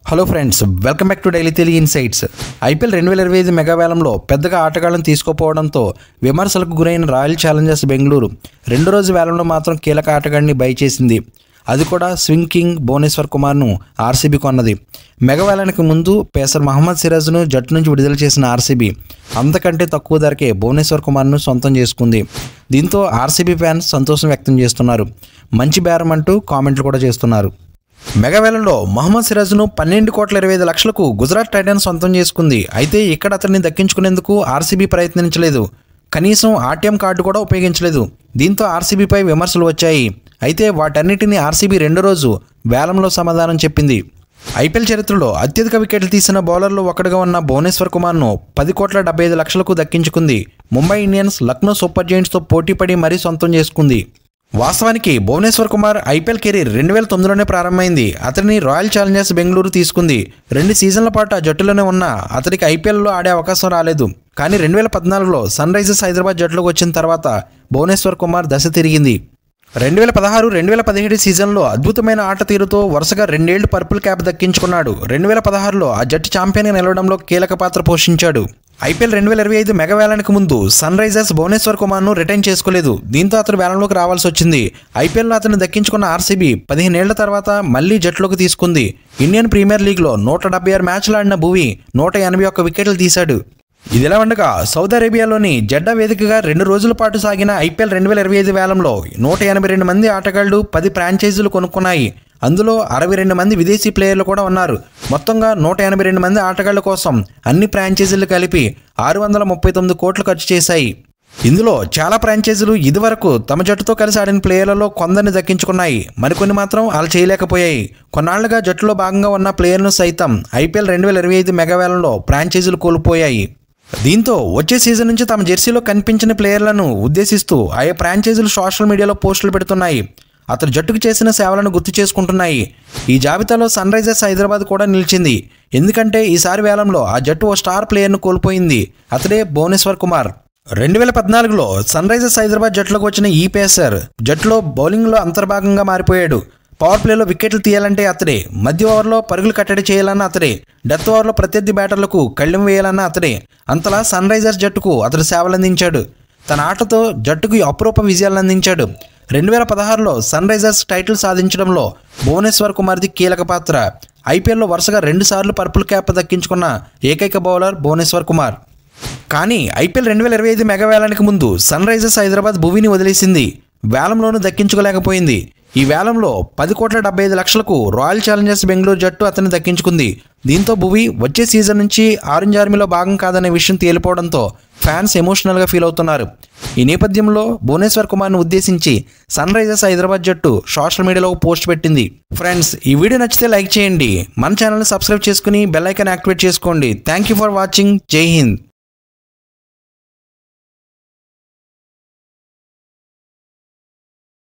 Hello friends, welcome back to daily Telugu insights. IPL 2025 మెగావేలంలో పెద్దగా ఆటగాళ్లను తీసుకోపోవడంతో విమర్శలకు గురైన రాయల్ ఛాలెంజర్స్ బెంగళూరు రెండో రోజు వేలంలో మాత్రం కీలక ఆటగాడిని బై చేసింది. అది కూడా స్వింగ్ కింగ్ భువనేశ్వర్ కుమార్ను ఆర్సీబీ కొన్నది. మెగావేలానికి ముందు పేసర్ మహమ్మద్ సిరాజ్ను జట్టు నుంచి విడుదల చేసిన ఆర్సీబీ అంతకంటే తక్కువ ధరకే భువనేశ్వర్ కుమార్ను సొంతం చేసుకుంది. దీంతో ఆర్సీబీ ఫ్యాన్స్ సంతోషం వ్యక్తం చేస్తున్నారు. మంచి బేరం అంటూ కామెంట్లు కూడా చేస్తున్నారు. మెగావేలంలో మహమ్మద్ సిరాజ్ను 12,25,00,000కు గుజరాత్ టైటన్స్ సొంతం చేసుకుంది. అయితే ఇక్కడ అతన్ని దక్కించుకునేందుకు ఆర్సీబీ ప్రయత్నించలేదు. కనీసం ఆర్టీఎం కార్డు కూడా ఉపయోగించలేదు. దీంతో ఆర్సీబీపై విమర్శలు వచ్చాయి. అయితే వాటన్నిటినీ ఆర్సీబీ రెండో రోజు వేలంలో సమాధానం చెప్పింది. ఐపీఎల్ చరిత్రలో అత్యధిక వికెట్లు తీసిన బౌలర్లో ఒకటిగా ఉన్న భువనేశ్వర్ కుమార్ను 10,75,00,000కు దక్కించుకుంది. ముంబై ఇండియన్స్, లక్నో సూపర్ జైంట్స్తో పోటీపడి మరీ సొంతం చేసుకుంది. వాస్తవానికి భువనేశ్వర్ కుమార్ ఐపీఎల్ కెరీర్ 2009లోనే ప్రారంభమైంది. అతడిని రాయల్ ఛాలెంజర్స్ బెంగళూరు తీసుకుంది. 2 సీజన్ల పాటు ఆ జట్టులోనే ఉన్నా అతడికి ఐపీఎల్లో ఆడే అవకాశం రాలేదు. కానీ 2014లో సన్ రైజర్స్ హైదరాబాద్ జట్టులోకి వచ్చిన తర్వాత భువనేశ్వర్ కుమార్ దశ తిరిగింది. 2016-2017 సీజన్లో అద్భుతమైన ఆట తీరుతో వరుసగా 2 ఏళ్లు పర్పుల్ క్యాప్ దక్కించుకున్నాడు. 2016లో ఆ జట్టు ఛాంపియన్గా నిలవడంలో కీలక పాత్ర పోషించాడు. ఐపీఎల్ 2025 మెగావేలానికి ముందు సన్ రైజర్స్ భువనేశ్వర్ కుమార్ను రిటైన్ చేసుకోలేదు. దీంతో అతను వేలంలోకి రావాల్సి వచ్చింది. ఐపీఎల్లో అతను దక్కించుకున్న ఆర్సీబీ 15 ఏళ్ల తర్వాత మళ్లీ జట్టులోకి తీసుకుంది. ఇండియన్ ప్రీమియర్ లీగ్లో 176 మ్యాచ్లు ఆడిన భువి 181 వికెట్లు తీశాడు. ఇదిలా ఉండగా సౌదీ అరేబియాలోని జెడ్డా వేదికగా 2 రోజుల పాటు సాగిన ఐపీఎల్ 2025 వేలంలో 182 మంది ఆటగాళ్లు 10 ఫ్రాంచైజీలు కొనుక్కున్నాయి. అందులో 62 మంది విదేశీ ప్లేయర్లు కూడా ఉన్నారు. మొత్తంగా 182 మంది ఆటగాళ్ల కోసం అన్ని ఫ్రాంచైజీలు కలిపి 639 కోట్లు ఖర్చు చేశాయి. ఇందులో చాలా ఫ్రాంచైజీలు ఇదివరకు తమ జట్టుతో కలిసి ఆడిన ప్లేయర్లలో కొందరిని దక్కించుకున్నాయి. మరికొన్ని మాత్రం అలా చేయలేకపోయాయి. కొన్నాళ్లుగా జట్టులో భాగంగా ఉన్న ప్లేయర్ను సైతం ఐపీఎల్ 2025 మెగావేలంలో ఫ్రాంచైజీలు కోల్పోయాయి. దీంతో వచ్చే సీజన్ నుంచి తమ జెర్సీలో కనిపించిన ప్లేయర్లను ఉద్దేశిస్తూ ఆయా ఫ్రాంచైజీలు సోషల్ మీడియాలో పోస్టులు పెడుతున్నాయి. అతను జట్టుకు చేసిన సేవలను గుర్తు చేసుకుంటున్నాయి. ఈ జాబితాలో సన్ రైజర్స్ హైదరాబాద్ కూడా నిలిచింది. ఎందుకంటే ఈసారి వేలంలో ఆ జట్టు ఓ స్టార్ ప్లేయర్ను కోల్పోయింది. అతడే భువనేశ్వర్ కుమార్. 2014లో సన్ రైజర్స్ హైదరాబాద్ జట్టులోకి వచ్చిన ఈ పేసర్ జట్టులో బౌలింగ్లో అంతర్భాగంగా మారిపోయాడు. పవర్ ప్లేలో వికెట్లు తీయాలంటే అతడే, మధ్య ఓవర్లో పరుగులు కట్టడి చేయాలన్న అతడే, డెత్ ఓవర్లో ప్రత్యర్థి బ్యాటర్లకు కళ్ళెం వేయాలన్న అతడే. అంతలా సన్ రైజర్స్ జట్టుకు అతడు సేవలందించాడు. తన ఆటతో జట్టుకు అపురూప విజయాలను అందించాడు. 2016లో సన్ రైజర్స్ టైటిల్ సాధించడంలో భువనేశ్వర్ కుమార్ది కీలక పాత్ర. ఐపీఎల్లో వరుసగా 2 సార్లు పర్పుల్ క్యాప్ దక్కించుకున్న ఏకైక బౌలర్ భువనేశ్వర్ కుమార్. కానీ ఐపీఎల్ 2025 మెగావేలానికి ముందు సన్ రైజర్స్ హైదరాబాద్ భువిని వదిలేసింది. వేలంలోనూ దక్కించుకోలేకపోయింది. ఈ వేలంలో 10,75,00,000కు రాయల్ ఛాలెంజర్స్ బెంగళూరు జట్టు అతన్ని దక్కించుకుంది. దీంతో భువి వచ్చే సీజన్ నుంచి ఆరెంజ్ ఆర్మీలో భాగం కాదనే విషయం తేలిపోవడంతో ఫ్యాన్స్ ఎమోషనల్గా ఫీల్ అవుతున్నారు. ఈ నేపథ్యంలో భువనేశ్వర్ కుమార్ను ఉద్దేశించి సన్ రైజర్స్ హైదరాబాద్ జట్టు సోషల్ మీడియాలో పోస్ట్ పెట్టింది. ఫ్రెండ్స్, ఈ వీడియో నచ్చితే లైక్ చేయండి. మన ఛానల్ని సబ్స్క్రైబ్ చేసుకుని బెల్ ఐకాన్ యాక్టివేట్ చేసుకోండి. Thank you for watching. జై హింద్.